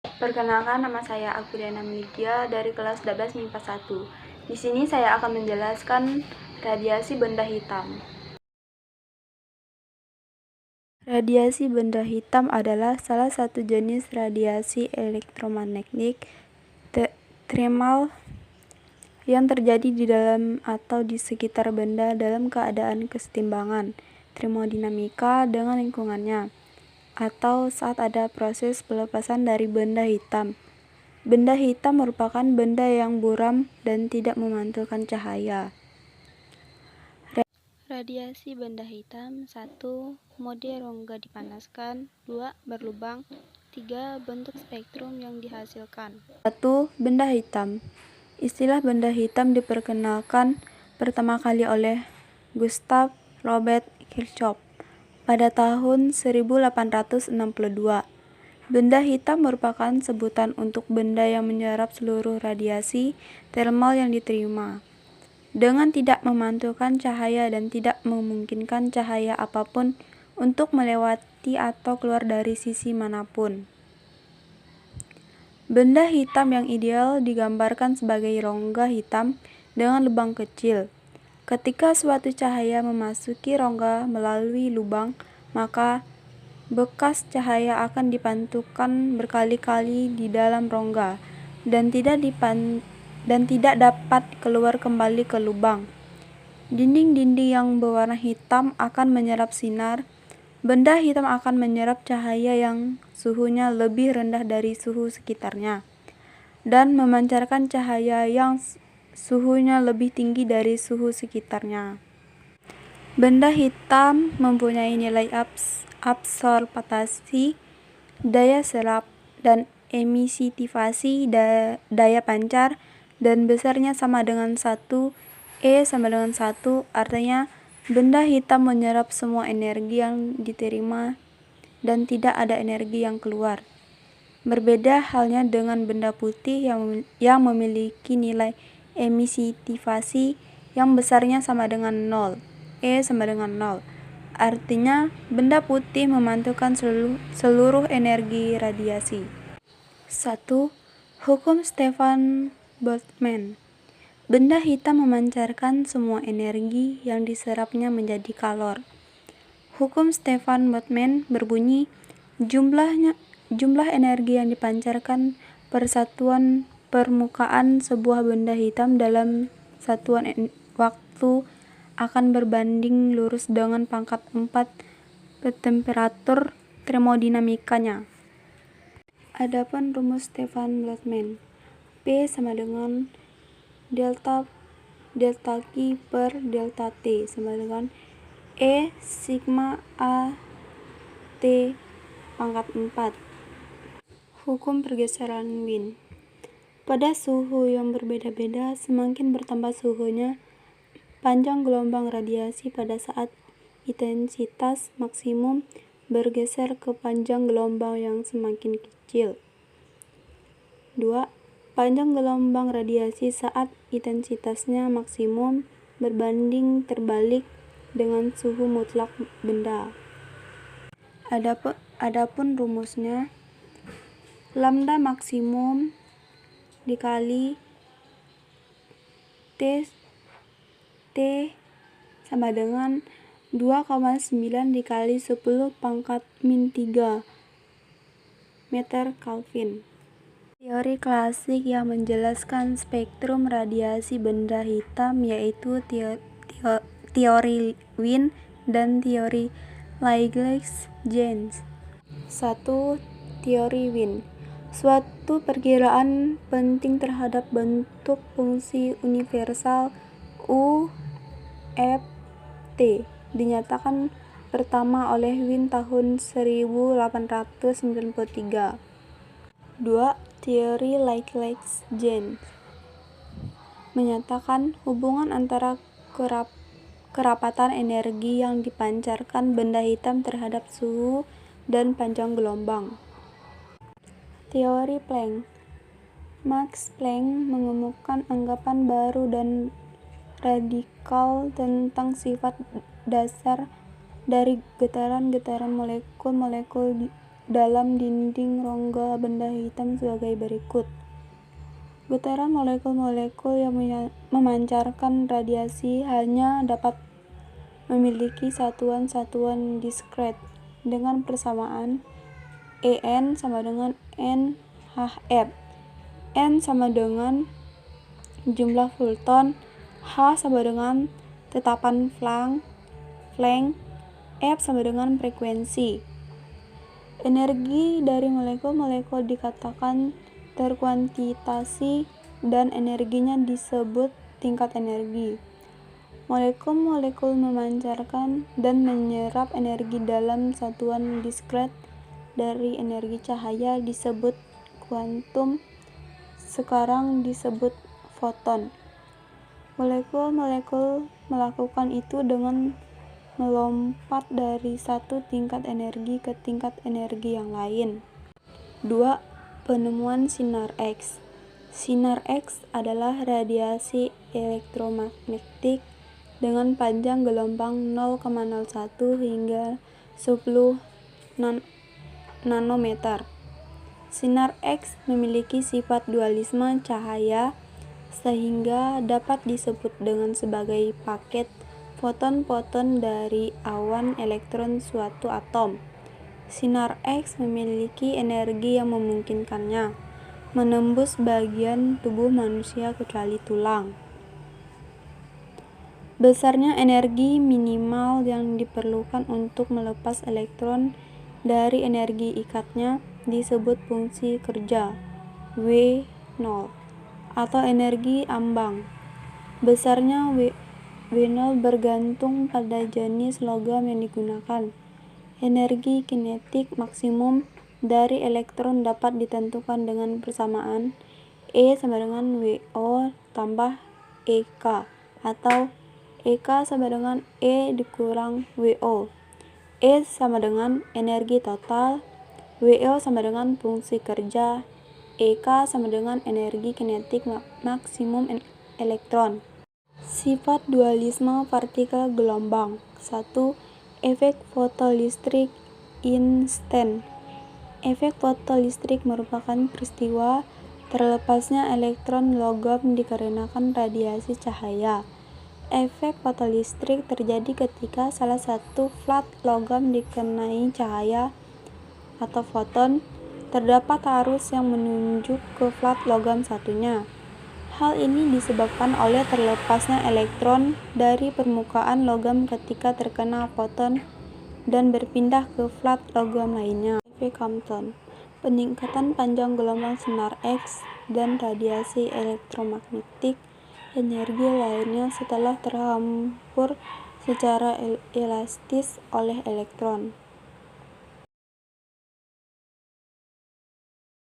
Perkenalkan, nama saya Agriana Melidia dari kelas 12 MIPA 1. Di sini saya akan menjelaskan radiasi benda hitam. Radiasi benda hitam adalah salah satu jenis radiasi elektromagnetik thermal yang terjadi di dalam atau di sekitar benda dalam keadaan kesetimbangan termodinamika dengan lingkungannya, atau saat ada proses pelepasan dari benda hitam. Benda hitam merupakan benda yang buram dan tidak memantulkan cahaya. Radiasi benda hitam: 1. Mode rongga dipanaskan. 2. Berlubang. 3. Bentuk spektrum yang dihasilkan. 1. Benda hitam. Istilah benda hitam diperkenalkan pertama kali oleh Gustav Robert Kirchhoff pada tahun 1862. Benda hitam merupakan sebutan untuk benda yang menyerap seluruh radiasi thermal yang diterima, dengan tidak memantulkan cahaya dan tidak memungkinkan cahaya apapun untuk melewati atau keluar dari sisi manapun. Benda hitam yang ideal digambarkan sebagai rongga hitam dengan lubang kecil. Ketika suatu cahaya memasuki rongga melalui lubang, maka bekas cahaya akan dipantulkan berkali-kali di dalam rongga dan tidak dapat keluar kembali ke lubang. Dinding-dinding yang berwarna hitam akan menyerap sinar. Benda hitam akan menyerap cahaya yang suhunya lebih rendah dari suhu sekitarnya dan memancarkan cahaya yang suhunya lebih tinggi dari suhu sekitarnya. Benda hitam mempunyai nilai absorpsi, daya serap, dan emissitivasi, daya pancar, dan besarnya sama dengan 1. E sama dengan 1, artinya benda hitam menyerap semua energi yang diterima dan tidak ada energi yang keluar. Berbeda halnya dengan benda putih yang memiliki nilai emissitivasi yang besarnya sama dengan 0. E sama dengan 0. Artinya, benda putih memantulkan seluruh energi radiasi. 1. Hukum Stefan Boltzmann. Benda hitam memancarkan semua energi yang diserapnya menjadi kalor. Hukum Stefan Boltzmann berbunyi, jumlah energi yang dipancarkan per satuan permukaan sebuah benda hitam dalam satuan waktu akan berbanding lurus dengan pangkat 4 temperatur termodinamikanya. Adapun rumus Stefan Boltzmann, P sama dengan delta Q per delta T sama dengan E sigma A T pangkat 4. Hukum pergeseran Wien. Pada suhu yang berbeda-beda, semakin bertambah suhunya, panjang gelombang radiasi pada saat intensitas maksimum bergeser ke panjang gelombang yang semakin kecil. 2. Panjang gelombang radiasi saat intensitasnya maksimum berbanding terbalik dengan suhu mutlak benda. Adapun rumusnya, lambda maksimum dikali T sama dengan 2,9 dikali 10 pangkat min 3 meter Kelvin. Teori klasik yang menjelaskan spektrum radiasi benda hitam yaitu teori Wien dan teori Lagrange. 1. Teori Wien. Suatu perkiraan penting terhadap bentuk fungsi universal U, F, T dinyatakan pertama oleh Wien tahun 1893. 2. Teori Lagrange menyatakan hubungan antara kerapatan energi yang dipancarkan benda hitam terhadap suhu dan panjang gelombang. Teori Planck. Max Planck mengemukakan anggapan baru dan radikal tentang sifat dasar dari getaran-getaran molekul-molekul dalam dinding rongga benda hitam sebagai berikut. Getaran molekul-molekul yang memancarkan radiasi hanya dapat memiliki satuan-satuan diskret dengan persamaan En sama dengan NhF. N sama dengan jumlah photon, H sama dengan tetapan Planck, F sama dengan frekuensi. Energi dari molekul-molekul dikatakan terkuantitasi dan energinya disebut tingkat energi. Molekul-molekul memancarkan dan menyerap energi dalam satuan diskret dari energi cahaya disebut kuantum, sekarang disebut foton. Molekul-molekul melakukan itu dengan melompat dari satu tingkat energi ke tingkat energi yang lain. 2. Penemuan sinar X. Sinar X adalah radiasi elektromagnetik dengan panjang gelombang 0,01 hingga 10 nanometer. Sinar X memiliki sifat dualisme cahaya sehingga dapat disebut dengan sebagai paket foton-foton dari awan elektron suatu atom. Sinar X memiliki energi yang memungkinkannya menembus bagian tubuh manusia kecuali tulang. Besarnya energi minimal yang diperlukan untuk melepas elektron dari energi ikatnya disebut fungsi kerja W0 atau energi ambang. Besarnya W0 bergantung pada jenis logam yang digunakan. Energi kinetik maksimum dari elektron dapat ditentukan dengan persamaan E sama dengan WO tambah EK atau EK sama dengan E dikurang WO. E sama dengan energi total, WO sama dengan fungsi kerja, EK sama dengan energi kinetik maksimum elektron. Sifat dualisme partikel gelombang. 1. Efek fotolistrik instan. Efek fotolistrik merupakan peristiwa terlepasnya elektron logam dikarenakan radiasi cahaya. Efek fotolistrik terjadi ketika salah satu flat logam dikenai cahaya atau foton, terdapat arus yang menunjuk ke flat logam satunya. Hal ini disebabkan oleh terlepasnya elektron dari permukaan logam ketika terkena foton dan berpindah ke flat logam lainnya. Efek Compton. Peningkatan panjang gelombang sinar X dan radiasi elektromagnetik energi lainnya setelah terhampur secara elastis oleh elektron.